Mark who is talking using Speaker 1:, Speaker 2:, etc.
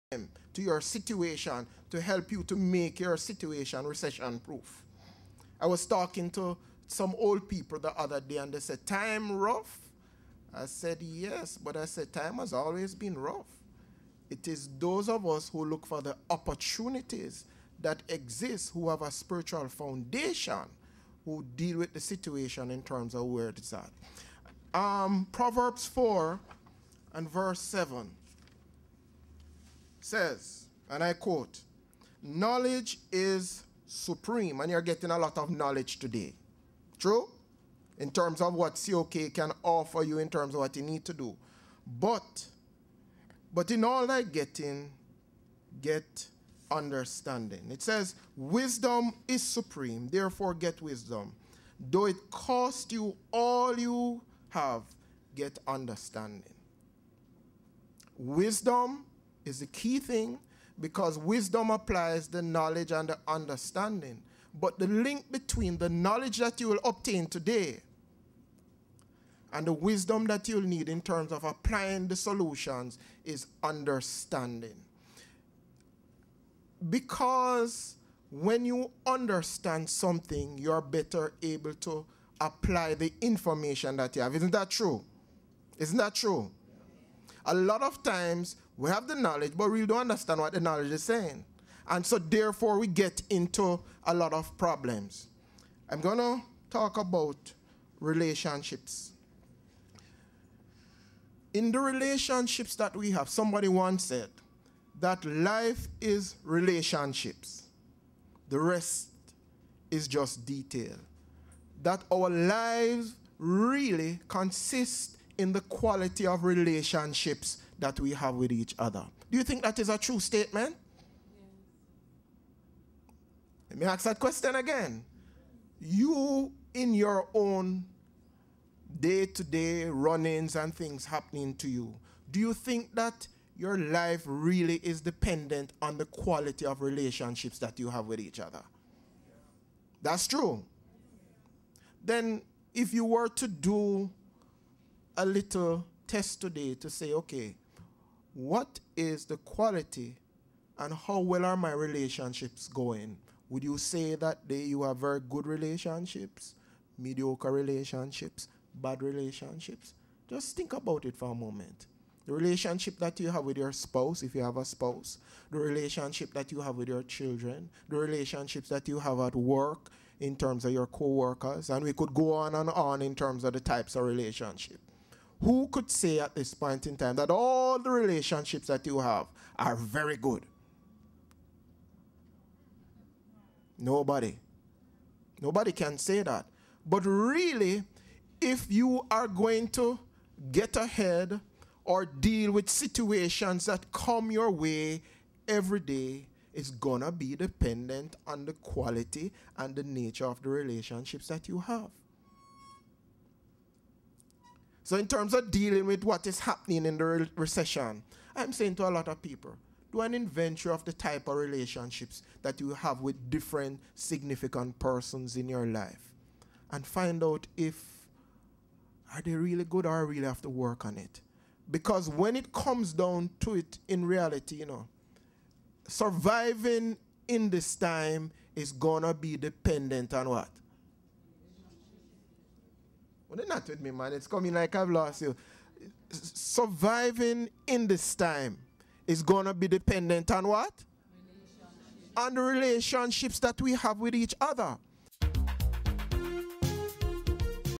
Speaker 1: to your situation to help you to make your situation recession proof. I was talking to some old people the other day and they said, time rough? I said, yes, but I said, time has always been rough. It is those of us who look for the opportunities that exist, who have a spiritual foundation, who deal with the situation in terms of where it's at. Proverbs 4 and verse 7 says, and I quote, knowledge is supreme. And you're getting a lot of knowledge today. True? In terms of what COK can offer you, in terms of what you need to do. But in all thy getting, get understanding. It says, wisdom is supreme, therefore get wisdom. Though it cost you all you have, get understanding. Wisdom is the key thing, because wisdom applies the knowledge and the understanding. But the link between the knowledge that you will obtain today and the wisdom that you'll need in terms of applying the solutions is understanding. Because when you understand something, you're better able to apply the information that you have. Isn't that true? Isn't that true? A lot of times we have the knowledge, but we don't understand what the knowledge is saying. And so therefore we get into a lot of problems. I'm going to talk about relationships. In the relationships that we have, somebody once said that life is relationships. The rest is just detail. That our lives really consist in the quality of relationships that we have with each other. Do you think that is a true statement? Yes. Let me ask that question again. You, in your own day-to-day run-ins and things happening to you, do you think that your life really is dependent on the quality of relationships that you have with each other? That's true. Then if you were to do a little test today to say, okay, what is the quality and how well are my relationships going? Would you say that you have very good relationships, mediocre relationships, bad relationships? Just think about it for a moment. The relationship that you have with your spouse, if you have a spouse, the relationship that you have with your children, the relationships that you have at work in terms of your co-workers, and we could go on and on in terms of the types of relationship. Who could say at this point in time that all the relationships that you have are very good? Nobody. Nobody can say that. But really, if you are going to get ahead or deal with situations that come your way every day, it's gonna be dependent on the quality and the nature of the relationships that you have. So in terms of dealing with what is happening in the recession, I'm saying to a lot of people, do an inventory of the type of relationships that you have with different significant persons in your life and find out if are they really good or I really have to work on it. Because when it comes down to it in reality, you know, surviving in this time is gonna be dependent on what? Well, they're not with me, man. It's coming like I've lost you. Surviving in this time is gonna be dependent on what? On the relationships that we have with each other.